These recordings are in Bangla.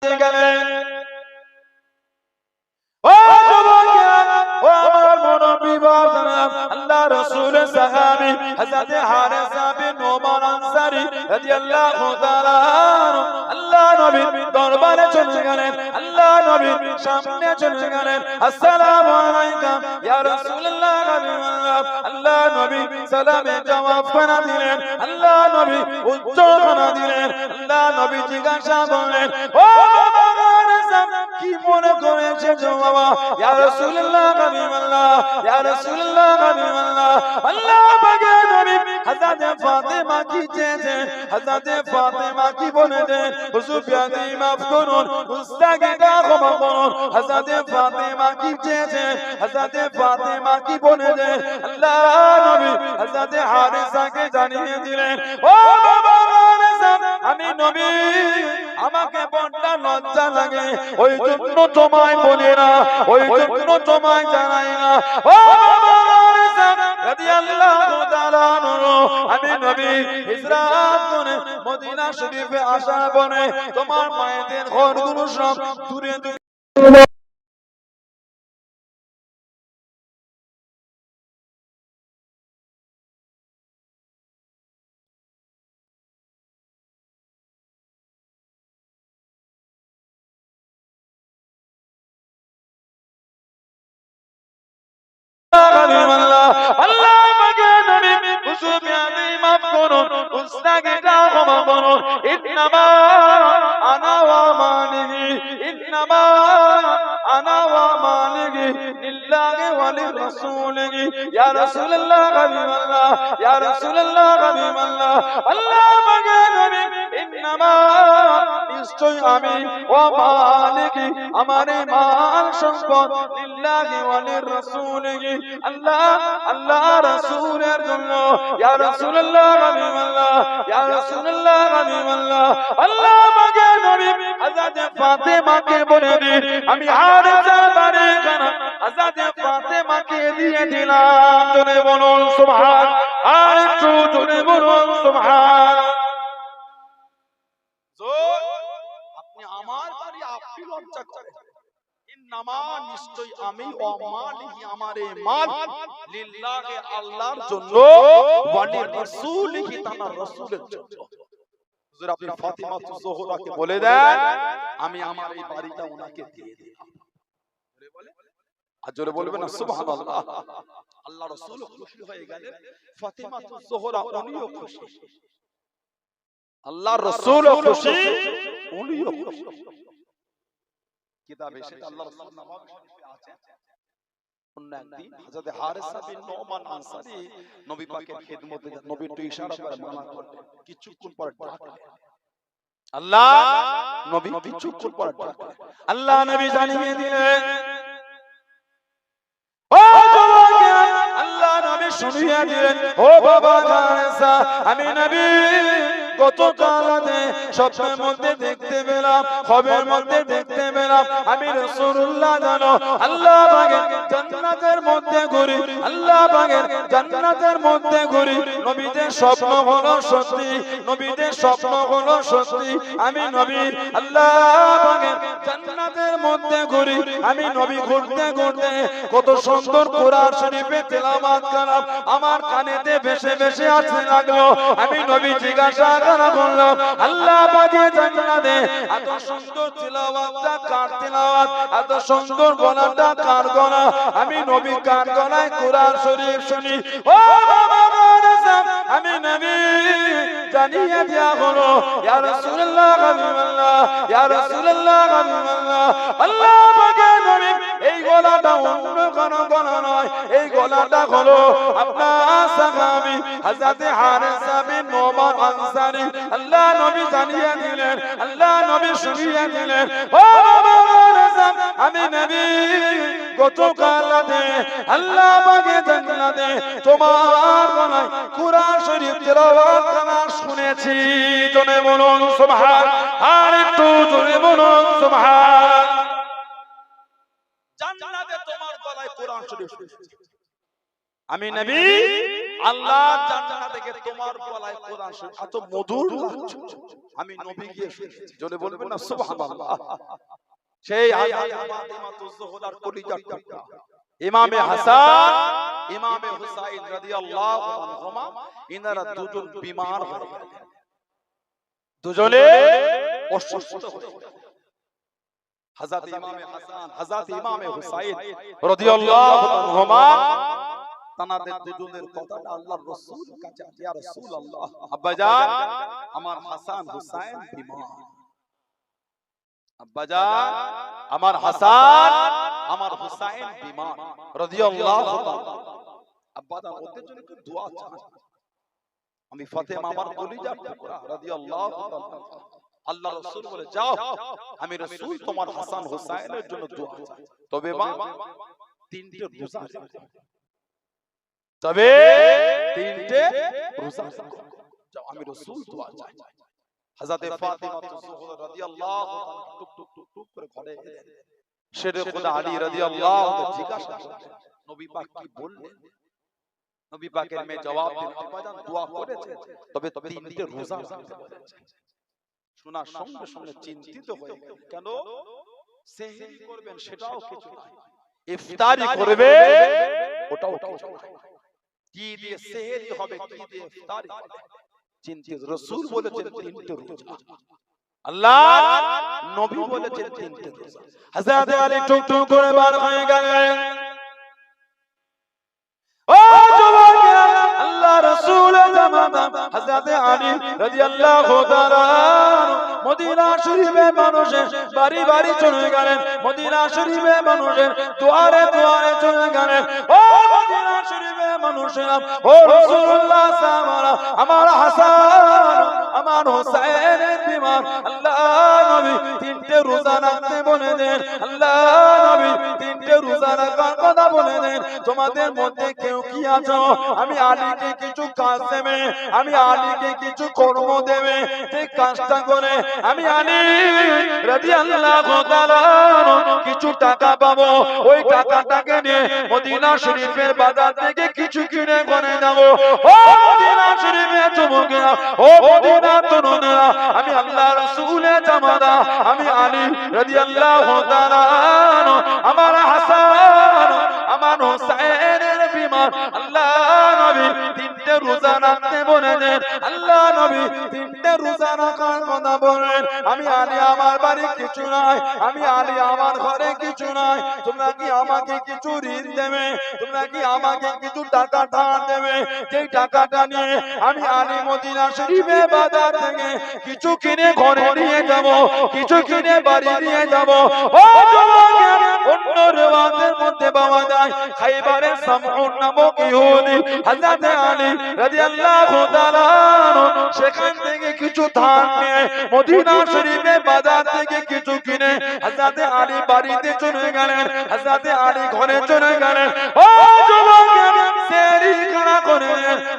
গেলেন। ও যুবকেরা, ও আমার মুরব্বি বাবারা, আল্লাহ রাসূলের সাহাবী হযরত হারেসা বিন নোমান আনসারী রাদিয়াল্লাহু তাআলা আল্লাহ নবীর দরবারে চলে গেলেন, আল্লাহ নবীর সামনে চলে গেলেন। আসসালামু আলাইকা ইয়া রাসূলুল্লাহ, আল্লাহ নবী সালামের জবাব খানা দিলেন, আল্লাহ নবী উত্তর খানা দিলেন। আল্লাহ নবী জিজ্ঞাসা করলেন, ও কি মনে করেছে বাবা? ইয়া রাসূলুল্লাহ, হাবিবাল্লাহ, ইয়া রাসূলুল্লাহ, হাবিবাল্লাহ, আল্লাহ পাকের নবী হযরত ফাতেমা কি চেয়েছেন, হযরত ফাতেমা কি বলেছেন, হুজুর বিয়াদি মাফ করুন, গুস্তাখিটা ক্ষমা করুন। হযরত ফাতেমা কি চেয়েছেন, হযরত ফাতেমা কি বলেছেন, আল্লাহ নবী হযরত হারেসাকে জানিয়ে দিলেন, ও বাবা হারেসা, আমি নবী, আমাকে বড্ড লজ্জা লাগে, ওই জন্য তোমায় বলি না, ওই জন্য তোমায় জানাই না। ও হারেসা রাদিয়াল্লাহু তাআলা আনহু, আমি নবী হিজরত করে মদিনা শরীফে আসার পরে তোমার মায়েদের ঘরগুলো সব দূরে দূরে আল্লাহ আমাকে নবী হুজুর বিয়াদি মাফ করুন, গুস্তাখিটা ক্ষমা করুন। ইন্নামা আনা ওয়া মালিহি, ইন্নামা আনা ওয়া মালিহি লিল্লাহি ওয়া লিরাসূলিহি। ইয়া রাসূলুল্লাহ, হাবিবাল্লাহ, ইয়া রাসূলুল্লাহ, হাবিবাল্লাহ, আল্লাহ আমাকে নবী ইন্নামা, নিশ্চয় আমি, ওয়া মালিকি, আমার মাল সম্পদ, লিল্লাহি ওয়া লিরাসূলিহি, আল্লাহ আল্লাহ রাসূলের জন্য। ইয়া রাসূলুল্লাহ, হাবিবাল্লাহ, ইয়া রাসূলুল্লাহ, হাবিবাল্লাহ, আল্লাহ আমাকে নবী হযরত ফাতেমাকে বলে দিন, আমি হারেসার বাড়িখানা হযরত ফাতেমাকে দিয়ে দিলাম। জোরে বলুন সুবহান, আর একটু জোরে বলুন সুবহান। আপনি আমার বাড়ি আপনি লজ্জা করেন। ইন্নামা, নিশ্চয় আমি, ওয়া মালিহি, আমার এই মাল, লিল্লাহি, আল্লাহর জন্য, ওয়া লিরাসূলিহি, তার রাসূলের জন্য। হুজুর আপনি ফাতিমা জোহরাকে বলে দেন, আমি আমার এই বাড়িটা ওনাকে দিয়ে দিলাম। জোরে বলে, আর জোরে বলবেন না সুবহানাল্লাহ। আল্লাহ রাসূল খুশি হয়ে গেলেন, ফাতিমা জোহরা উনিও খুশি, আল্লাহর রাসূলও খুশি, উনিও খুশি। কিতাবে সেটা আল্লাহর রাসূল নামাজ শরীফে আছে। অন্য একদিন হযরত হারেসা বিন নোমান আনসারী নবী পাকের খিদমতে, নবী একটু ইশারা করে মানা করলেন, কিছুক্ষণ পর ডাকলেন, আল্লাহ নবী কিছুক্ষণ পর ডাকলেন, আল্লাহ নবী জানিয়ে দিলেন, ও যুবকেরা, আল্লাহ নবী শুনিয়ে দিলেন, ও বাবা হারেসা, আমি নবী গতকাল স্বপ্নের মধ্যে দেখতে পেলাম, খবরের মধ্যে দেখতে পেলাম, আমি রাসূলুল্লাহ জানো আল্লাহ পাকের জান্নাতের মধ্যে ঘুরি, আল্লাহ পাকের জান্নাতের মধ্যে ঘুরি, নবীদের স্বপ্ন হলো সত্যি, নবীদের স্বপ্ন হলো সত্যি, আমি নবী আল্লাহ পাকের জান্নাতের মধ্যে ঘুরি, আমি নবী ঘুরতে ঘুরতে কত সুন্দর কোরআন শরীফে তেলাওয়াত করলাম, আমার কানেতে ভেসে ভেসে আসতে লাগলো। আমি নবী জিজ্ঞাসা করলাম, আল্লাহ পাকের জান্নাতে এত সুন্দর তেলাওয়াতটা কার তেলাওয়াত, এত সুন্দর গলাটা কার গলা? আমি নবী কার গলায় কোরআন শরীফ শুনি। ও বাবা হারেসা, আমি নবী জানিয়ে দেয়া হলো, ইয়া রাসূলুল্লাহ, হাবিবাল্লাহ, ইয়া রাসূলুল্লাহ, হাবিবাল্লাহ, আল্লাহ পাকের নবী এই গলাটা অন্য কোনো গলা নয়, এই গলাটা হলো আপনার সাহাবী হযরত হারেসা বিন নোমান আনসারী। আল্লাহ নবী জানিয়ে দিলেন, আল্লাহ নবী শুনিয়ে দিলেন, ও বাবা হারেসা, আমি নবী গতকাল রাতে আল্লাহ পাকের জান্নাতে তোমার গলায় কোরআন শরীফ তেলাওয়াত করা শুনেছি। জোরে বলুন সুবহান, আর একটু জোরে বলুন সুবহান। জান্নাতে তোমার গলায় কোরআন শরীফ শুনেছি, আমি নবী আল্লাহ জান্নাত থেকে তোমার গলায় কোরআন শরীফ এত মধুর লাগছে, আমি নবী গিয়ে শুনেছি। জোরে বলবেন না সুবহানাল্লাহ। সেই হযরত ফাতিমাতুজ জোহরার কলিজার টুকরা ইমামে হাসান ইমামে হুসাইন রাদিয়াল্লাহু আনহুমা, ইনারা দুজন বিমার হয়ে গেলেন, দুজনে অসুস্থ হয়ে গেলেন। হযরত ইমামে হাসান হযরত ইমামে হুসাইন রাদিয়াল্লাহু আনহুমা তানাদের দুজনের কথাটা আল্লাহর রাসূলের কাছে, ইয়া রাসূলুল্লাহ, আব্বাজান আমার হাসান হুসাইন বিমার, আব্বাজান আমার হাসান আমার হুসাইন বিমার রাদিয়াল্লাহু তাআলা। আব্বাজান ওদের জন্য একটু দোয়া চান। আমি ফাতেমা আমার কলিজার টুকরা রাদিয়াল্লাহু তাআলা, আল্লাহ রাসূল বলে যাও, আমি রাসূল তোমার হাসান হুসাইনের জন্য দোয়া চাই। তবে মা তিনটে রোজা রাখো, তবে তিনটে রোজা রাখো, যাও আমি রাসূল দোয়া চাই। হযরত ফাতিমাতুজ জোহরা রাদিয়াল্লাহু তাআলা টুক টুক টুক টুক করে ঘরে এলেন। শেরে খোদা আলী রাদিয়াল্লাহু তাআলা জিজ্ঞাসা করলেন নবী পাক কি বললেন? নবী পাকের মেয়ে জবাব দিলেন, আব্বাজান দোয়া করেছে, তবে তিনটে রোজা রাখতে বলেছে। শোনার সঙ্গে সঙ্গে চিন্তিত হয়ে গেলেন। কেন? সেহরি করবেন সেটাও কিছু নাই, ইফতারি করবে ওটাও কিছু নাই, কি দিয়ে সেহরি হবে, কি দিয়ে ইফতারি হবে চিন্তিত। রাসূল বলেছেন তিনটে রোজা, আল্লাহ নবী বলেছেন তিনটে রোজা। হযরত আলী টুক টুক করে বার হয়ে গেলেন। ও যুবকেরা, আল্লাহ রাসূলের জামানা হযরত আলী রাদিয়াল্লাহু তাআলা মদিনা শরীফে মানুষের বাড়ি বাড়ি চলে গেলেন, মদিনা শরীফে মানুষের দুয়ারে দুয়ারে চলে গেলেন। ও মদিনা শরীফে মানুষেরা, ও রাসূলুল্লাহ সাল্লাল্লাহু, আমার হাসান আমার হুসাইনের বিমার, আল্লাহ নবী তিনটে রোজা রাখতে বলে দেন, আল্লাহ নবী তিনটে রোজা রাখার কথা বলে দেন। তোমাদের মধ্যে কেউ কি আছো আমি আলীকে কিছু কাজ দেবে, আমি আলীকে কিছু কর্ম দেবে, যে কাজটা করে আমি আলী রাদিয়াল্লাহু তাআলা কিছু টাকা পাবো, ওই টাকাটাকে নিয়ে মদিনা শরীফের বাজার থেকে কিছু কিনে ঘরে যাবো। ও মদিনা শরীফের যুবকেরা, ও মদিনা তরুণেরা, আমি আল্লাহ রাসূলের জামানা আমি আলী রাদিয়াল্লাহু তাআলা আমার হাসান আমার হুসাইনের বিমার, আল্লাহ নবী তিনটে রোজা রাখতে বলেছেন, আল্লাহ নবী তিনটে রোজা রাখার কথা বলেন। আমি আলী আমার বাড়ি কিছু নাই, আমি আলী আমার ঘরে কিছু নাই, তোমরা কি আমাকে কিছু ঋণ দেবে, তোমরা কি আমাকে কিছু টাকা ধার দেবে, যেই টাকাটা নিয়ে আমি আলী মদিনা শরীফে বাজার থেকে কিছু কিনে ঘরে নিয়ে যাব, কিছু কিনে বাড়ি নিয়ে যাব। ও যুবকের অন্য রিওয়ায়াতের মধ্যে পাওয়া যায় খাইবারের সামউন নামক ইহুদি হযরত আলী রাদিয়াল্লাহু তাআলা সেখান থেকে কিছু ধার নিয়ে মদিনা শরীফে বাজার থেকে কিছু কিনে হযরত আলী বাড়িতে চলে গেলেন, হযরত আলী ঘরে চলে গেলেন। ও যুবকের সেহরি খানা করে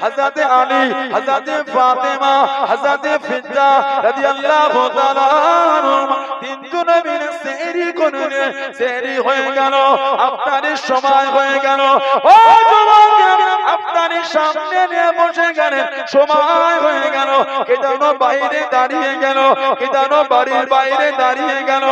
হযরত আলী হযরত ফাতেমা হযরত ফিদ্দা রাদিয়াল্লাহু তাআলা তিনজনে মিলে সেহরি করে, সেহরি হয়ে গেল, ইফতারের সময় হয়ে গেল। ও যুবকের ইফতারের সামনে নিয়ে বসে গেলেন, সময় হয়ে গেল, কে যেন বাইরে দাঁড়িয়ে গেল, কে যেন বাড়ির বাইরে দাঁড়িয়ে গেল।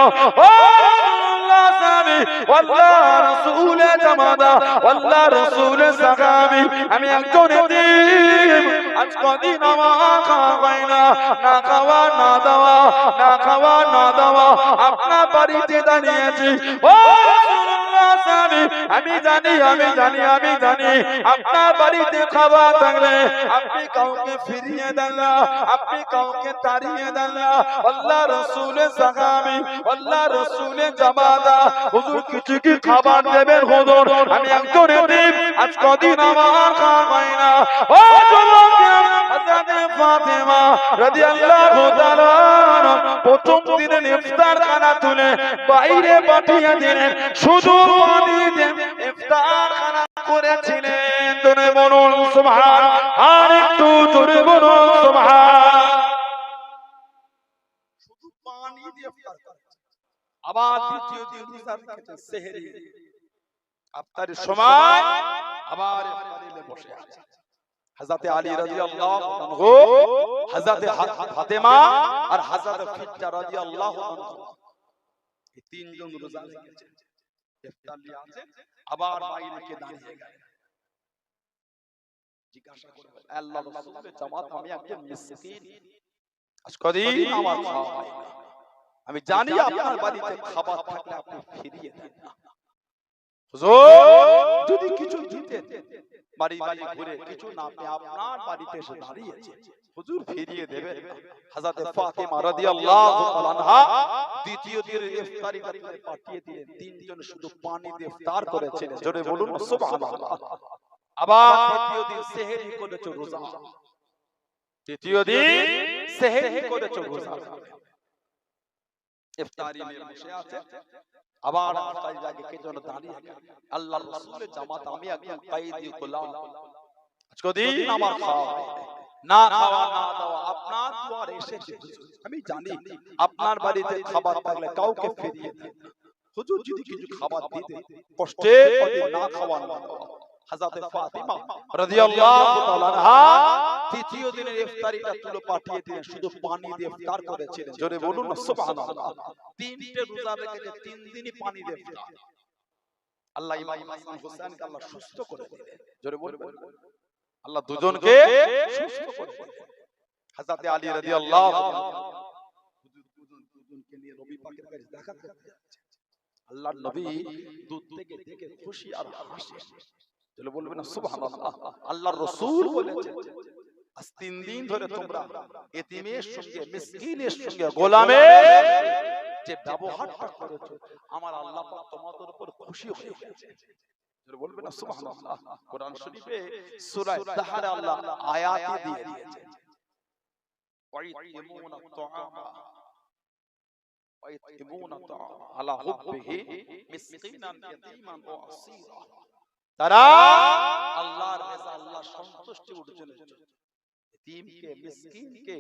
ও রাসূলুল্লাহ সাহাবী আল্লাহ রাসূলের জামানা আল্লাহ রাসূলের সাহাবী, আমি একজন এতিম, আজ কদিন আমার খাওয়া হয় না, না খাওয়া না দাওয়া, না খাওয়া না দাওয়া, আপনার বাড়িতে দাঁড়িয়েছি। ও রাসূলুল্লাহ সাহাবী, আমি জানি আমি জানি আমি জানি আপনার বাড়িতে খাবার থাকলে আপনি কাউকে ফিরিয়ে দেন না, আপনি কাউকে তাড়িয়ে দেন না। আল্লাহ রাসূলের সাহাবী আল্লাহ রাসূলের জামাতা, হুজুর কিছু কি খাবার দেবেন হুজুর, আমি একজন এতিম, আজ কদিন আমার খাওয়া হয় না। ও যুবকেরা, হযরত ফাতেমা রাদিয়াল্লাহু তাআলা প্রথম দিনের ইফতার খানা তুলে বাইরে পাঠিয়ে দিলেন, শুধু পানি দিয়ে ইফতার খানা করেছিলেন। জোরে বলুন সুবহান, আর একটু জোরে বলুন সুবহান। শুধু পানি দিয়ে ইফতার করেছেন, আবার দ্বিতীয় দিন রোজা রেখেছেন সেহরি, ইফতারের সময় আবার ইফতারিতে বসে আছেন। হযরতে আলী রাদিয়াল্লাহু আনহু, হযরতে ফাতেমা আর হযরতে ফিত্তা রাদিয়াল্লাহু আনহু, এই তিনজন রোজা রেখেছেন, ইফতার নিয়ে আছে, আবার বাইরে কে দাঁড়িয়ে গেলেন, জিজ্ঞাসা করবেন আল্লাহর রাসূলের জামাত আমি একজন মিসকিন, আজ কদিন আমার খাওয়া হয় না, আমি জানি আপনার বাড়িতে খাবার থাকলে আপনি ফিরিয়ে দেন না, হুজুর যদি কিছু দিতেন, বাড়ি বাড়ি ঘুরে কিছু না পেয়ে আপনার বাড়িতে এসে দাঁড়িয়েছে, হুজুর ফিরিয়ে দেবেন। হযরত ফাতেমা রাদিয়াল্লাহু তাআলা আনহা দ্বিতীয় দিনের ইফতারিটা করে পাঠিয়ে দিলেন, তিনজন শুধু পানি দিয়ে ইফতার করেছিলেন, জোরে বলুন সুবহানাল্লাহ। আবার তৃতীয় দিন সেহরি করেছে রোজা, তৃতীয় দিন সেহরি করেছে রোজা, ইফতারি নিয়ে বসে আছে, আবার ইফতারি আগে কে যেন দাঁড়িয়ে গেল, আল্লাহর রাসূলের জামাত আমি একজন কয়েদি গোলাম, আজকে দিন আমার খাওয়া না খাওয়া না দাওয়া আপনার দুয়ারে এসেছে, আমি জানি আপনার বাড়িতে খাবার থাকলে কাউকে ফিরিয়ে দেন না, হুজুর যদি কিছু খাবার দিতে কষ্টে না খাওয়া না দাওয়া। হযরত ফাতিমা রাদিয়াল্লাহু তাআলা আনহা তৃতীয় দিনের ইফতারিটা তুলে পাঠিয়ে দিলেন, শুধু পানি দিয়ে ইফতার করেছিলেন, জোরে বলুন সুবহানাল্লাহ। তিনটে রোজা রেখে তিন দিনই পানি দিয়ে ইফতার, আল্লাহ ইমাম হাসান হোসেনকে আল্লাহ সুস্থ করে দিলেন, জোরে বলুন আল্লাহ দুজনকে সুস্থ করে দিলেন। হযরত আলী রাদিয়াল্লাহু তাআলা দুজনকে নিয়ে নবী পাকের কাছে দেখা করতে যাচ্ছে, আল্লাহর নবী দূর থেকে দেখে খুশি আর হাসি, চলো বলবেন না সুবহানাল্লাহ। আল্লাহর রাসূল বলেছেন আজ 3 দিন ধরে তোমরা এতিমের সঙ্গে মিসকিনের সঙ্গে গোলামের যে ব্যবহারটা করেছো, আমার আল্লাহ পাক তোমাদের উপর খুশি হয়ে গেছে, চলো বলবেন না সুবহানাল্লাহ। কোরআন শরীফে সূরা তাহারে আল্লাহ আয়াতে দিয়ে দিয়েছে, ওয়াইতিমুনা তুআমা ওয়াইতিমুনা তুআমা আলা হুববিহি মিসকিনান ইয়াতীমান ওয়া আসীরা, তারা আল্লাহর রাজা আল্লাহর সন্তুষ্টি অর্জনের জন্য এতিমকে মিসকিনকে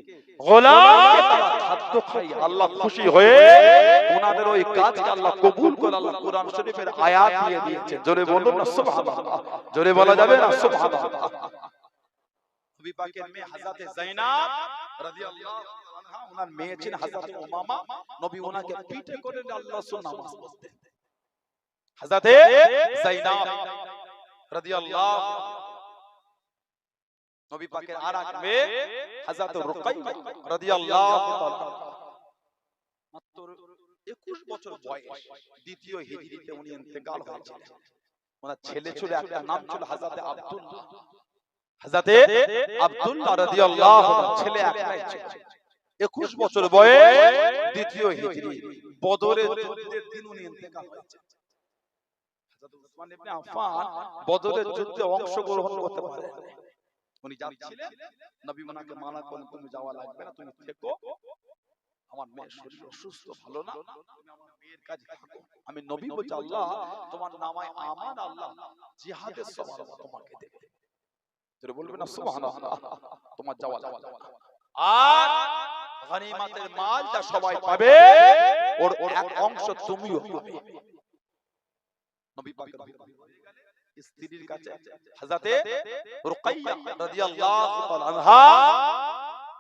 গোলামকে তারা খাদ্য খায়, আল্লাহ খুশি হয়ে ওনাদের ওই কাজকে আল্লাহ কবুল করে আল্লাহ কোরআন শরীফের আয়াত দিয়ে দিয়েছেন, জোরে বলুন না সুবহানাল্লাহ, জোরে বলা যাবে না সুবহানাল্লাহ। নবী পাকের মেয়ে হযরত যায়েনব রাদিয়াল্লাহু আনহা, ওনার মেয়ে ছিলেন হযরত উমামা, নবী ওনাকে পিঠে করে আল্লাহর রাসূল নামাজ পড়তেন। হযরত যায়েনব রাদিয়াল্লাহু নবী পাকের আরেক মেয়ে হযরত রুকাইয়া রাদিয়াল্লাহু তাআলা, মাত্র 21 বছর বয়স, দ্বিতীয় হিজরিতে উনি ইন্তেকাল হয়েছিলেন। ওনার ছেলে ছিল, একটা নাম ছিল হযরত আব্দুল্লাহ, হযরত আব্দুল্লাহ রাদিয়াল্লাহু তাআলা ছেলে একটাই ছিল, 21 বছর বয়স, দ্বিতীয় হিজরি, বদরের যুদ্ধের দিন উনি ইন্তেকাল হয়েছেন। হযরত উসমান ইবনে আফফান বদরের যুদ্ধে অংশগ্রহণ করতে পারেন, উনি যাচ্ছিলেন, নবী ওনাকে মানা করলেন তুমি যাওয়া লাগবে না, তুমি থেকো, আমার মেয়ের শরীর অসুস্থ, ভালো না, তুমি আমার মেয়ের কাছে থাকো। আমি নবী বলছি আল্লাহ তোমার নামায় আমান আল্লাহ জিহাদের সওয়াব তোমাকে দেবে, তোরে বলবে না সুবহানাল্লাহ, তোমার যাওয়া লাগবে না, আর গনিমতের মালটা সবাই পাবে, ওর এক অংশ তুমিও পাবে। নবী পাকের স্ত্রীর কাছে হযরত রুকাইয়া রাদিয়াল্লাহু তাআলা আনহা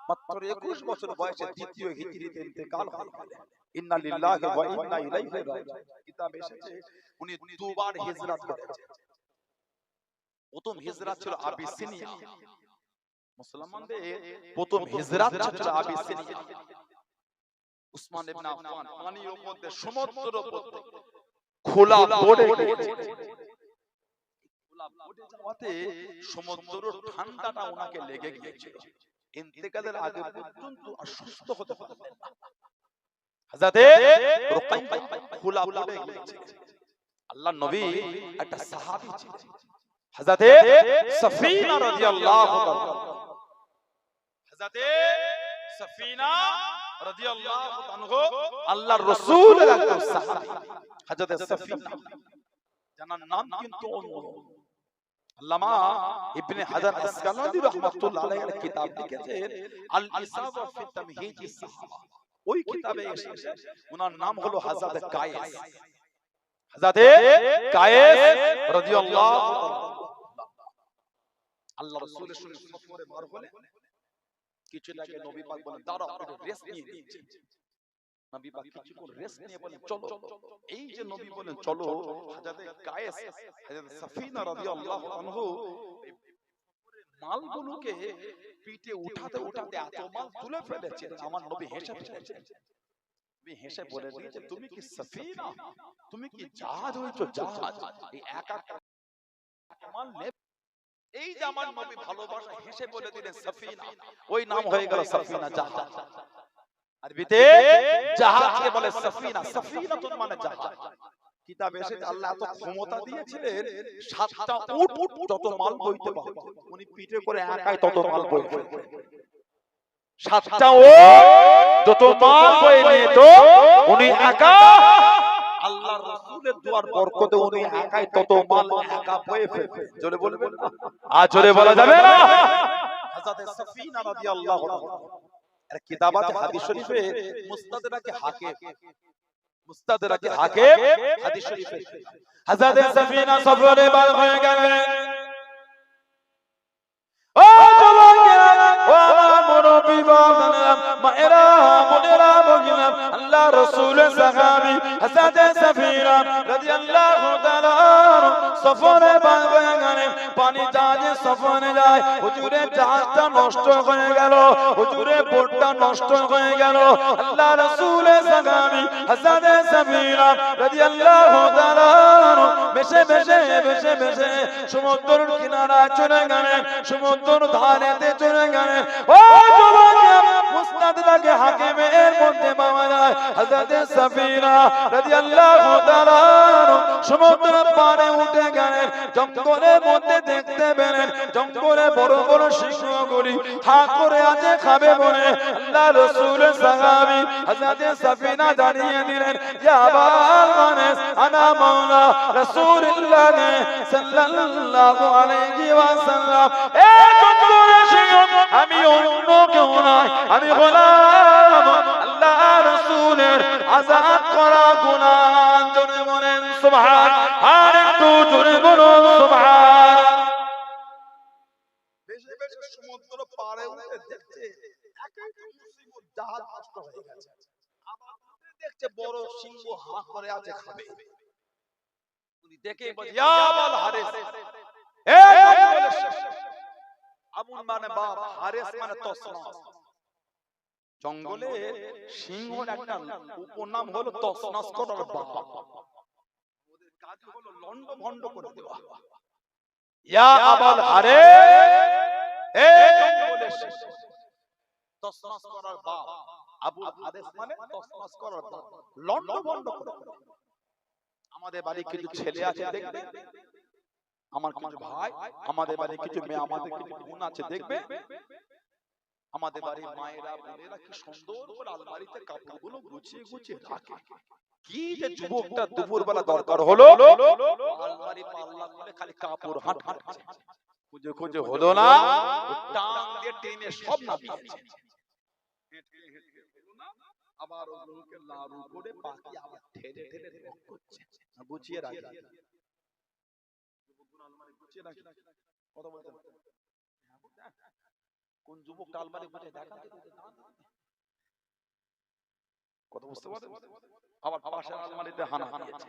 মাত্র 21 বছর বয়সে দ্বিতীয় হিজরিতে ইন্তেকাল হয়ে গেলেন। ইন্না লিল্লাহি ওয়া ইন্না ইলাইহি রাজিউন কিতাবে এসেছে উনি দুবার হিজরত করেছেন। প্রথম হিজরত ছিল আবিসিনিয়া, মুসলমানদের প্রথম হিজরত ছিল আবিসিনিয়া। উসমান ইবনে আফফান পানির উপর দিয়ে সমুদ্রের উপর খোলা পড়ে গিয়েছে, খোলা পড়ে যাওয়াতে সমুদ্রের ঠান্ডাটা ওনাকে লেগে গিয়েছিল, ইন্তেকালের আগে পর্যন্ত অসুস্থ হতে পারলেন না। হযরত রুকাইয়া খোলা পড়ে গিয়েছে। আল্লাহর নবী একটা সাহাবী ছিলেন হযরত সাফিনা রাদিয়াল্লাহু তাআলা, হযরত সাফিনা রাদিয়াল্লাহু আনহু আল্লাহর রাসূলের একজন সাহাবী। হযরত সাফিনা জানার নাম কিন্তু অন্য, আল্লামা ইবনে হাজার আসকালানি রাহমাতুল্লাহ আলাইহির কিতাব লিখেছেন আল ইসাবা ফি তামহিজিস সাহাবা, ওই কিতাবে এসেছে ওনার নাম হলো হযরত কায়েস, হযরত কায়েস রাদিয়াল্লাহু তাআলা। আল্লাহ রাসূলের সঙ্গে সফরে বার হলে কিছুটা আগে নবী পাক বলেন দাঁড়াও একটু রেস্ট নিয়ে নিচ্ছি। নবী পাক কিছুক্ষণ রেস্ট নিয়ে বলেন চলো। এই যে নবী বলেন চলো, হযরত কায়েস হযরত সাফিনা রাদিয়াল্লাহু আনহু মালগুলোকে পিঠে উঠাতে উঠাতে এত মাল তুলে ফেলেছিলেন, আমার নবী হেসে ফেলেছেন। নবী হেসে বলে দিয়েছে তুমি কি সাফিনা, তুমি কি জাহাজ হয়েছো জাহাজ, এই এক এক মাল নেবে। এই যে আমার নবী ভালোবাসা হেসে বলে দিলেন সাফিনা, ওই নাম হয়ে গেল সাফিনা জাহাজ। আরবিতে জাহাজকে বলে সাফিনা, সাফিনাতুন মানে জাহাজ। কিতাবে এসে আল্লাহ এত ক্ষমতা দিয়েছিলেন, 7টা উট যত মাল বইতে পারত, উনি পিঠে করে একাই তত মাল বইতেন। 7টা উট যত মাল বয়ে নিয়ে তো উনি একা, আল্লাহর রাসূলের দুয়ার বরকতে উনি একাই তত মাল একা বয়ে ফেলতেন। জোরে বলবেন না, আর জোরে বলা যাবে না। হযরত সাফিনা রাদিয়াল্লাহু আনহা আর কিতাবাতে হাদিস শরীফে মুস্তাদরাকে হাদিস শরীফে হযরত সাফিনা সফরে বার হয়ে গেলেন। ও যুবকেরা, ও আমার মুরব্বি বাবারা, মায়েরা, বোনেরা, ভগিনা, আল্লাহ রাসূলের সাহাবী হযরত সাফিনা রাদিয়াল্লাহু তাআলা সফরে বার হয়ে গেলেন। পানি জাহাজে সফরে যায়, হুজুরের জাহাজটা নষ্ট হয়ে গেল, হুজুরের বোটটা নষ্ট হয়ে গেল। আল্লাহ রাসূলের সাহাবী হযরত সাফিনা রাদিয়াল্লাহু তাআলা বেশে সমুদ্রের কিনারায় চলে গেলেন, সমুদ্রের ধারেতে চলে গেলেন। ও যুবকেরা, মুস্তাদরাকে হাকিমের মধ্যে পাওয়া যায় হযরত সাফিনা রাদিয়াল্লাহু তাআলা সমুদ্রের পাড়ে উঠে গেলেন। জঙ্গলের মধ্যে দেখতে পেলেন জঙ্গলে বড় বড় সিংহগুলি হা করে আছে খাবে বলে আল্লাহ রাসূলের সাহাবী হযরত সাফিনা জানিয়ে দিলেন, ইয়া আবাল আনাস আনা মাওলা রাসূলুল্লাহ সাল্লাল্লাহু আলাইহি ওয়াসাল্লাম। এ জঙ্গলের সিংহ আমি অন্য কেউ নয়, আমি গোলাম আল্লাহ রাসূলের আযাদ করা গোলাম। জোরে বলেন সুবহান, আর একটু জোরে বলুন সুবহান। বেশি বেশি সমুদ্র পাড়ে উঠে দেখছে একাই তো মুসিবত, জাহাজ নষ্ট হয়ে গেছে। আবার দেখছে বড় সিংহ হা করে আছে খাবে। উনি দেখে বলে, ইয়া আবুল হারিস, এ আবুল মানে বাপ, হারিস মানে তসনস। জঙ্গলে সিংহর একটা উপনাম হলো তসনস করার বাপ। ওদের কাজ হলো লন্ড ভন্ড করে দেওয়া। ইয়া আবুল হারিস, এ জঙ্গলে তসনস করার বাপ। আবুল হারিস মানে তসনস করার বাপ, লন্ড ভন্ড করে। আমাদের বাড়ি কিছু ছেলে আছে দেখবে, আমার কিছু ভাই, আমাদের বাড়ি কিছু মেয়ে, আমাদের কিছু বোন আছে দেখবে, আমাদের বাড়ির মায়েরা বোনেরা কি সুন্দর করে আলমারিতে কাপড়গুলো গুছিয়ে গুছিয়ে রাখে। কি যে যুবকটা দুপুরবেলা দরকার হলো আলমারি পাল্লা খুলে খালি কাপড় হাঁট হাঁট খুঁজে খুঁজে হলো না, টান দিয়ে টেনে সব নামিয়েছে। আবার ওগুলোকে লাড়ু করে বাকি আবার ঠেলে ঠেলে করছে, গুছিয়ে রাখে। আলমারি গুছিয়ে রাখে, কথা বলতে কোন যুবকটা আলমারি গুছিয়ে দেখা কথা বুঝতে পারে। আবার পাশের আলমারিতে হানা হানিয়েছে,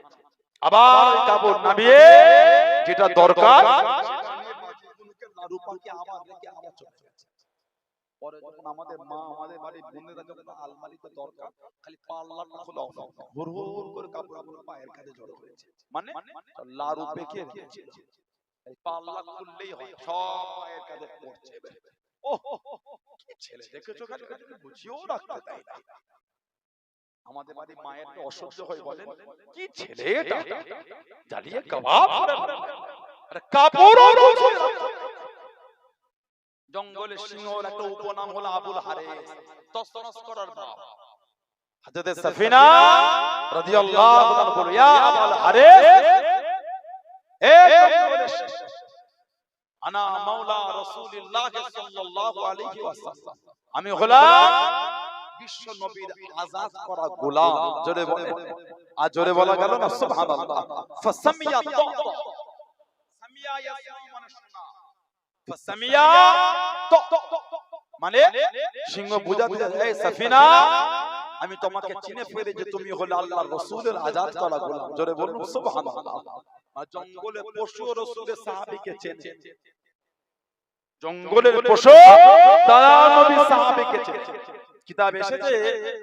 আবার কাপড় নামিয়ে যেটা দরকার লাড়ু পাকি আবার রেখে আবার চলে গেছে। পরে যখন আমাদের মা, আমাদের বাড়ির বোনেরা যখন আলমারিতে দরকার খালি পাল্লাটা খোলা হুর হুর করে কাপড়গুলো পায়ের কাছে জড়ো হয়েছে, মানে লাড়ু পেকে রেখেছে। পাল্লা খুললেই হয় সব পায়ের কাছে পড়ছে। কি ছেলে দেখেছো, বুঝিয়েও রাখতে দেয় না। আমাদের বাড়ি মায়ের তো অসহ্য হয়ে বলেন, কি ছেলে এটা, জ্বালিয়ে কাবাব করে আরে কাপড়ও রয়েছে। জঙ্গলের সিংহর একটা উপনাম হলো আবুল হারিস, তসনস করার বাপ। হযরত সাফিনা রাদিয়াল্লাহু তাআলা বলে, ইয়া আবুল হারিস, এ জঙ্গলের আনা মাওলা রাসূলুল্লাহ সাল্লাল্লাহু আলাইহি ওয়াসাল্লাম, আমি গোলাম বিশ্ব নবীর আযাদ করা গোলাম। জোরে বলে, আর জোরে বলা গেল না সুবহানাল্লাহ। ফাসামিয়া সামিয়া ইয়াসমি মানে শোনা, ফাসামিয়া মানে সিংহ বুঝাতে এই সাফিনা আমি তোমাকে চিনে ফেলে যে তুমি হলে আল্লাহর রাসূলের আজাদ করা গোলাম। জোরে বলুন সুবহানাল্লাহ। আর জঙ্গলে পশু রাসূলের সাহাবীকে চেনে, জঙ্গলের পশু তারা নবী সাহাবীকে চেনে। কিতাব এসেছে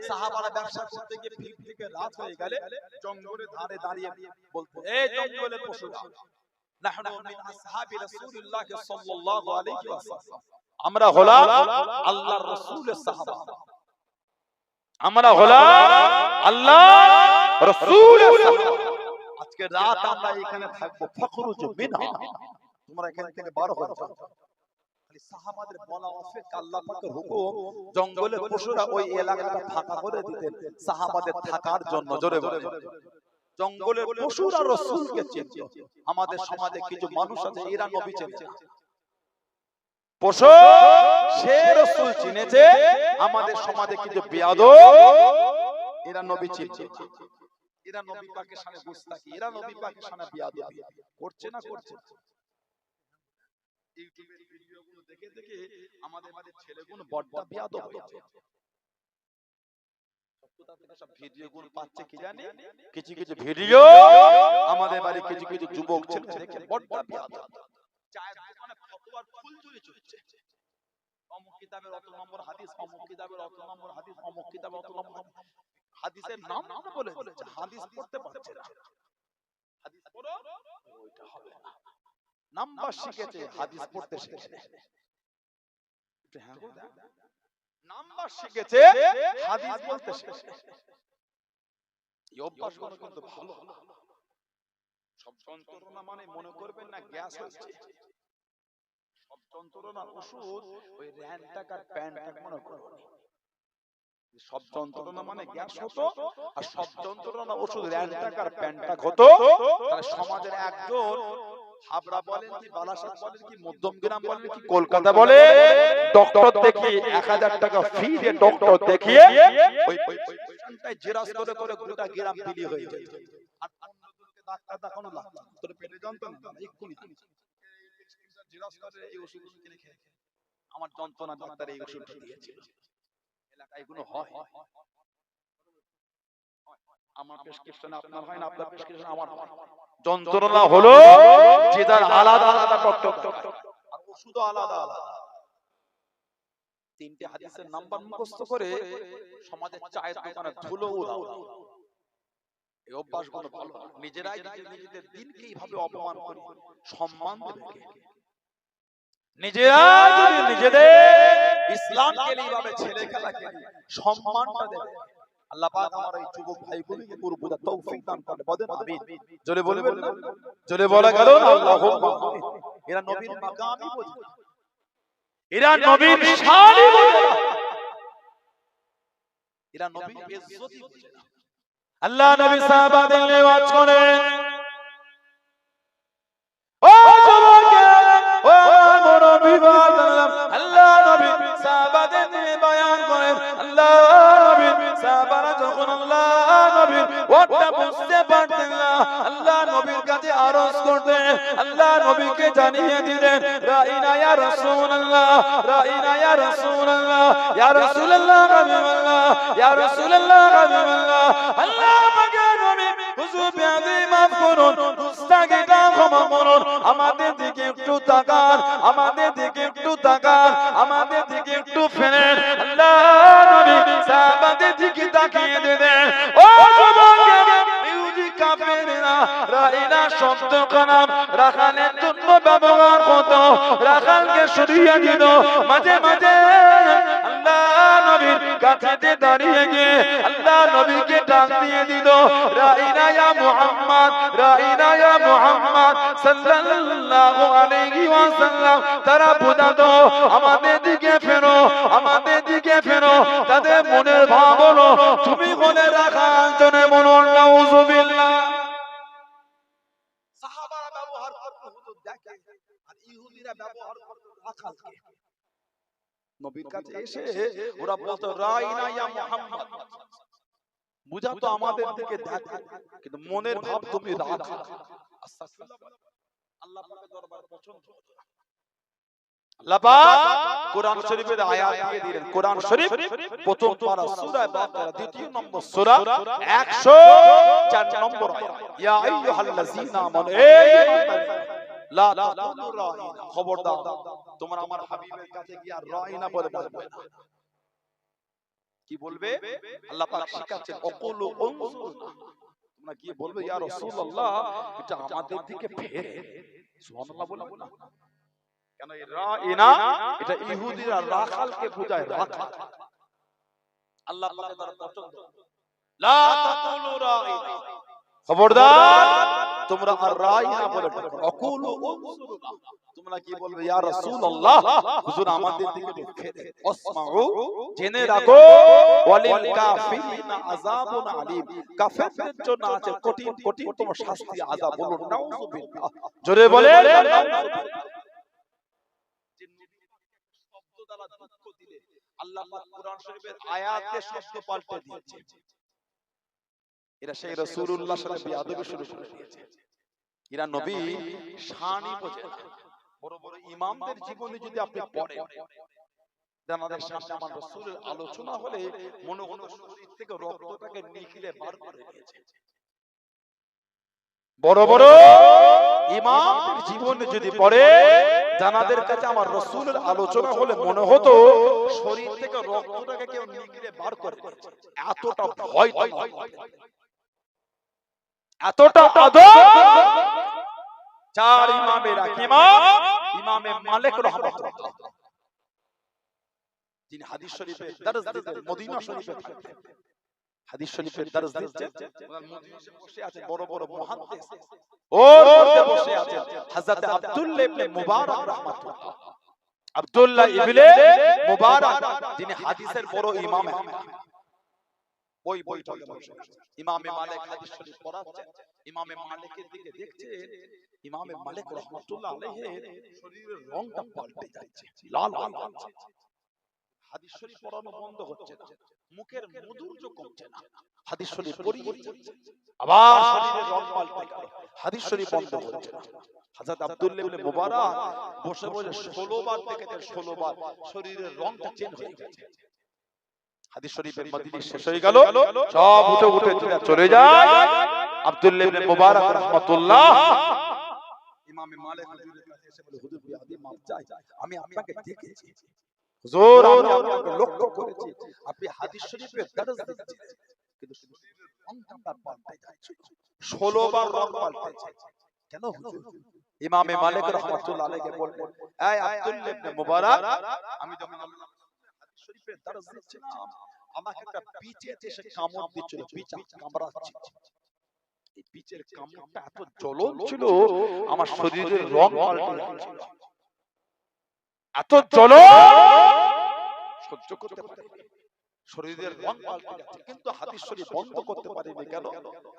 সাহাবারা ব্যবসা করতে গিয়ে ভিড় থেকে রাত হয়ে গেলে জঙ্গলের ধারে দাঁড়িয়ে বলতো এই জঙ্গলের পশুরা নাহনু মিন আসহাবি রাসূলিল্লাহ সাল্লাল্লাহু আলাইহি ওয়াসাল্লাম, আমরা হলাম আল্লাহর রাসূলের সাহাবা, আমরা হলাম আল্লাহর রাসূলের সাহাবা। আজকে রাত আমরা এখানে থাকবো, ফখরুজু মিনহা, তোমরা এখান থেকে বার হয়ে যাও। খালি সাহাবাদের বলা অফেক আল্লাহ পাকের হুকুম, জঙ্গলের পশুরা ওই এলাকাটা ফাঁকা করে দিতেন সাহাবাদের থাকার জন্য। জোরে বলে জঙ্গলের পশুরা রাসূলকে চিনত। আমাদের সমাজে কিছু মানুষ আছে এরা নবী চেনে না, পশু সে রাসূল চিনেছে। আমাদের সমাজে কিছু বেয়াদব এরা নবী চিনছে, এরা নবী পাকের সামনে গুস্তাখি, এরা নবী পাকের সামনে বেয়াদবি করছে না করছে। ইউটিউবের ভিডিওগুলো দেখে দেখে আমাদের বাড়ির ছেলেগুলো বড় বেয়াদব হয়েছে। কোথা থেকে সব ভিডিওগুলো পাচ্ছে কি জানি, কিছু কিছু ভিডিও আমাদের বাড়ি কিছু কিছু যুবক ছেলে দেখে বড় বেয়াদব। চায়ের দোকানে ফতোয়ার ফুল চুরি চলছে, অমুক কিতাবের অত নম্বর হাদিস, অমুক কিতাবের অত নম্বর হাদিস, অমুক কিতাবের অত নম্বর হাদিসের নাম বলে দিচ্ছে, হাদিস পড়তে পারছে না। হাদিস পড়ো ওইটা হবে না, নাম্বার শিখেছে হাদিস পড়তে শিখে নাম্বার শিখেছে হাদিস বলতে শিখে। এই অভ্যাসগুলো কিন্তু ভালো। সব যন্ত্রণা মানে মনে করবেন না গ্যাস হচ্ছে, সব যন্ত্রণার ওষুধ ওই র্যান টাকার প্যান্ট মনে করবেন। সব যন্ত্রণা মানে গ্যাস হতো আর সব যন্ত্রণা ওষুধ র্যান টাকার প্যান্টটা হতো, তাহলে সমাজের একজন হাবড়া বলেন কি বালাসাত বলেন কি মধ্যমগ্রাম বলেন কি কলকাতা বলে ডক্টর দেখিয়ে 1000 টাকা ফি দিয়ে ডক্টর দেখিয়ে ওই পেশেন্টটাই জেরাস করে করে গোটা গ্রাম বিলি হয়ে যায়। আর অন্যজনকে ডাক্তার দেখানো লাগতো তোর পেটে যন্ত্রণা না এক্ষুনি জেরাস করে এই ওষুধগুলো কিনে খেয়ে আমার যন্ত্রণা ডাক্তার এই ওষুধটা দিয়েছিল। এলাকায় এগুলো হয়, আমার প্রেসক্রিপশন আপনার হয় না, আপনার প্রেসক্রিপশন আমার হয়। যন্ত্রণা হলো যে তার আলাদা আলাদা ডক্টর আর ওষুধও আলাদা আলাদা। তিনটে হাদিসের নাম্বার মুখস্থ করে সমাজের চায়ের দোকানে ধুলো উড়াও, এই অভ্যাসগুলো ভালো। নিজেরাই নিজেদের দিনকে এইভাবে অপমান করি, সম্মান দেবে কে? নিজেরা যদি নিজেদের ইসলামকে এইভাবে ছেলে খেলা খেলি সম্মানটা দেবে, আল্লাহ পাক আমার এই যুবক ভাইগুলোকে পুরো বোঝার তৌফিক দান করে। বলেন আমিন। জোরে বলবেন না? জোরে বলা গেল না আল্লাহুম্মা আমিন। এরা নবীর মাকামই বোঝে না, এরা নবীর শানই বোঝে না, এরা নবীর ইজ্জতই বোঝে না। আল্লাহ নবী সাহাবাদের নিয়ে ওয়াজ করেন, ও যুবকেরা ও মুরব্বি বাদাম, আল্লাহ নবী সাহাবাদের নিয়ে বয়ান করেন। আল্লাহ নবী সাহাবারা যখন আল্লাহ নবীর ওয়াদটা বুঝতে পারতেন না, আল্লাহ নবীর কাছে আরজ করতেন, আল্লাহ নবীকে জানিয়ে দিলেন রাইনা ইয়া রাসূলুল্লাহ, রাইনা ইয়া রাসূলুল্লাহ, ইয়া রাসূলুল্লাহ হাবিবাল্লাহ, ইয়া রাসূলুল্লাহ হাবিবাল্লাহ। আল্লাহ পাকের নবী হুজুর বেয়াদবি মাফ করুন, গুস্তাখিটা ক্ষমা করুন, আমাদের দিকে একটু তাকান, আমাদের দিকে একটু তাকান, আমাদের দিকে একটু ফেরেন। আল্লাহ নবী সাহাবাদের দিকে তাকিয়ে দিলেন, ও যুবকেরা ইহুদি কাফেররা রাইনা শব্দ কালাম রাখালের জন্য ব্যবহার হতো, রাখালকে সরিয়ে দিল। মাঝে মাঝে আল্লাহ নবীর কাছে দাঁড়িয়ে গিয়ে আল্লাহ নবীকে ডাক দিয়ে দিল, রাইনা ইয়া মুহাম্মদ, রাইনা ইয়া মুহাম্মদ সাল্লাল্লাহু আলাইহি ওয়াসাল্লাম। তারা বোঝাতো আমাদের দিকে ফেরো, আমাদের দিকে ফেরো। তাদের মনের ভাব হলো তুমি হলে রাখাল, জনে বলুন নাউযুবিল্লাহ। সাহাবারা ব্যবহার করতে হতো দেখে, আর ইহুদিরা ব্যবহার করতে রাখালকে। নবীর কাছে এসে ওরা বলতো রাইনা ইয়া মুহাম্মদ, বুঝাতো আমাদের দিকে দেখে, কিন্তু মনের ভাব তুমি রাখাল। আল্লাহ পাকের দরবারে পছন্দ হতো না। আল্লাহ পাক কোরআন শরীফের আয়াত দিয়ে দিলেন। কোরআন শরীফ প্রথম পারা সূরা বাকারা দ্বিতীয় নম্বর সূরা 104 নম্বর আয়াত। ইয়া আইয়ুহাল্লাযীনা আমানু, এই ঈমানদার, লা তাকুলু রাঈনা, খবরদার তোমরা আমার হাবিবের কাছে গিয়ে রাঈনা বলে বলবে না। কি বলবে? আল্লাহ পাক শিখাচ্ছেন, অকুলু উনজুরনা, তোমরা গিয়ে বলবে ইয়া রাসূলুল্লাহ এটা আমাদের দিকে ফেরে। সুবহানাল্লাহ বলা বলা। কেন এই রাঈনা এটা ইহুদিরা রাখালকে বোঝায়, রাখাল। আল্লাহ পাকের দ্বারা পছন্দ। লা তাকুলু রাঈনা, খবরদার তোমরা আর রাঈনা বলে না। অকুলু উনজুরনা, তোমরা কি বলবে ইয়া রাসূলুল্লাহ হুজুর আমাদের দিকে ফেরে। ওয়াসমাউ, জেনে রাখো, ওয়ালিল কাফিরিনা আযাবুন আলীম, কাফেরদের জন্য আছে কঠিন কঠিনতম শাস্তি, আযাব। বলুন নাউযুবিল্লাহ, জোরে বলেন নাউযুবিল্লাহ। যে নবীকে শব্দ দ্বারা দুঃখ দিলে আল্লাহ পাক কোরআন শরীফের আয়াতে শব্দ পাল্টে দিয়েছে। এরা সেই রাসূলুল্লাহর সাথে বেয়াদবি শুরু করে দিয়েছে। এরা নবী শানই বোঝে না। বড় বড় ইমামদের জীবনে যদি আপনি পড়েন, জানাদের সামনে আমার রাসূলের আলোচনা হলে মনে হলো শরীর থেকে রক্তটাকে নিখিলে বার করে দিয়েছে। বড় বড় ইমামদের জীবনে যদি পড়ে, জানাদের কাছে আমার রাসূলের আলোচনা হলে মনে হতো শরীর থেকে রক্তটাকে কেউ নিখিলে বার করে দিয়েছে। এতটা ভয়, এতটা আদব। চার ইমামের এক ইমাম ইমামে মালিক রাহমাতুল্লাহ, যিনি হাদিস শরীফে দরস দিতেন, মদিনা শরীফে থাকতেন, হাদিস শরীফের দরস দিচ্ছেন। মদিনাতে বসে আছেন বড় বড় মুহাদ্দিস, ওর মধ্যে বসে আছেন হযরত আব্দুল্লাহ ইবনে মুবারক রাহমাতুল্লাহ। আব্দুল্লাহ ইবনে মুবারক যিনি হাদিসের বড় ইমাম, ওই বৈঠকে বসে ইমামে মালিক হাদিস শরীফ পড়াচ্ছেন। ইমামে মালিকের দিকে দেখছেন, ইমামে মালিক রাহমাতুল্লাহ আলাইহির শরীরের রংটা পাল্টে যাচ্ছে, লাল হয়ে যাচ্ছে। হাদিস শরীফ পড়ানো বন্ধ হচ্ছে না, মুখের মধুর্য কমছে না, হাদিস শরীফ পড়িয়ে যাচ্ছে, আবার শরীরের রং পাল্টে গেল, হাদিস শরীফ বন্ধ হচ্ছে না। হযরত আব্দুল্লাহ ইবনে মুবারক বসে বসে 16 বার দেখেছেন, 16 বার শরীরের রংটা চেঞ্জ হয়ে গেছে। হাদিস শরীফের মজলিস শেষ হয়ে গেল, সব উঠে উঠে চলে যায়। আব্দুল্লাহ ইবনে মুবারক রাহমাতুল্লাহ ইমামে মালিক হুজুরের কাছে এসে বলে, হুজুর বিআদি মাফ চাই, আমি আপনাকে দেখেছি হুজুর, আমি আপনাকে লক্ষ্য করেছি, আপনি হাদিস শরীফের দরস দিচ্ছেন, কিন্তু শরীরের রংটা পাল্টে যাচ্ছে, 16 বার রং পাল্টেছে। কেন হুজুর? ইমামে মালিক রাহমাতুল্লাহ আলাইহি বললেন, এই আব্দুল্লাহ ইবনে মুবারক, আমি যখন হাদিস শরীফের দরস দিচ্ছিলাম, আমাকে একটা পিচে এসে কামড় দিচ্ছিল, পিচা কামড়াচ্ছে। এই পিচের কামড়টা এত জ্বলন ছিল, আমার শরীরের রং পাল্টে যাচ্ছিল, এত জ্বলন সহ্য করতে পারিনি, শরীরের রং পাল্টে যাচ্ছে। কিন্তু হাদিস শরীফ বন্ধ করতে পারিনি। কেন?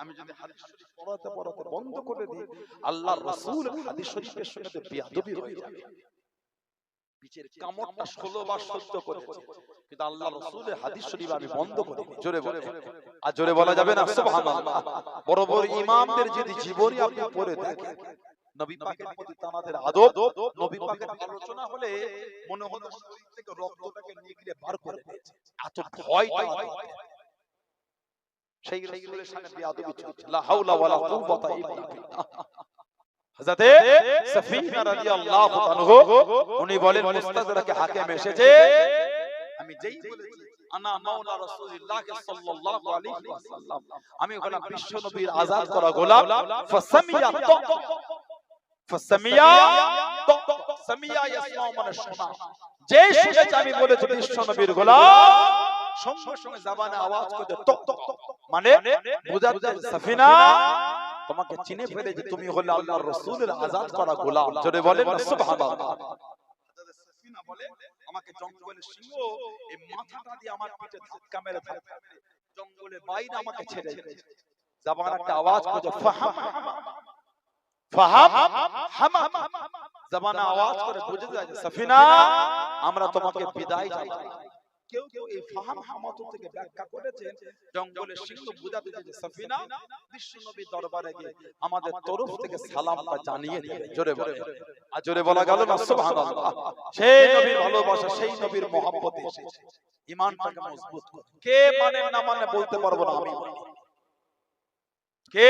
আমি যদি হাদিস শরীফ পড়াতে পড়াতে বন্ধ করে দিই, আল্লাহর রাসূল হাদিস শরীফের সাথে বেয়াদবি হয়ে যাবে। পিচের কামড়টা 16 বার সহ্য করেছে, কিন্তু আল্লাহর রাসূলের হাদিস শরীফ আমি বন্ধ করিনি। জোরে বলে, আর জোরে বলা যাবে না সুবহানাল্লাহ। বড় বড় ইমামদের যদি জীবনী আপনি পড়ে দেখেন, নবী পাকের প্রতি তাদের আদব, নবী পাকের আলোচনা হলে মনে হলো শরীর থেকে রক্তটাকে নিগড়ে বার করে দিয়েছে, এত ভয়টা। সেই রাসূলের সামনে বেয়াদবি চলছে, লা হাওলা ওয়ালা কুওয়াতা ইল্লা বিল্লাহ। হযরত সাফিনা রাদিয়াল্লাহু আনহু উনি বলেন, মুস্তাদরাকে হাকিম এসেছে, আমি যেই বলেছি আনা মাওলা রাসূলুল্লাহ সাল্লাল্লাহু আলাইহি ওয়াসাল্লাম, আমি হলাম বিশ্ব নবীর আযাদ করা গোলাম। ফাসামিয়া ফাসামিয়া সামিয়া ইয়াসমাউ মানে শোনা, যে শুনেছে আমি বলেছি বিশ্ব নবীর গোলাম, সঙ্গে সঙ্গে জবানে আওয়াজ করে টক টক মানে বুঝাতে সাফিনা তোমাকে চিনে ফেলেছে, তুমি হলে আল্লাহর রাসূলের আযাদ করা গোলাম। জোরে বলেন সুবহানাল্লাহ। সাফিনা বলে, আমাকে জঙ্গলের সিংহ এই মাথাটা দিয়ে আমার পিঠে ধাক্কা মেরে জঙ্গলের বাইরে আমাকে ছেড়ে দিয়েছে। জবান একটা আওয়াজ করে ফাহাম ফাহাম হামাম, জবানে আওয়াজ করে বুঝে যায় সাফিনা আমরা তোমাকে বিদায় জানাই। কেউ কেউ এই ফাহাম হামাতু থেকে ব্যাখ্যা করেছেন জঙ্গলের সিংহ বুঝাতে যে সাফিনা বিশ্বনবী দরবারে গিয়ে আমাদের তরফ থেকে সালামটা জানিয়ে দিয়ে জোরে বলে আর জোরে বলা গেল না সুবহানাল্লাহ। সেই নবীর ভালোবাসা, সেই নবীর মহব্বতে এসেছে ঈমানটাকে মজবুত করে। কে মানে না মানে বলতে পারবো না আমি, কে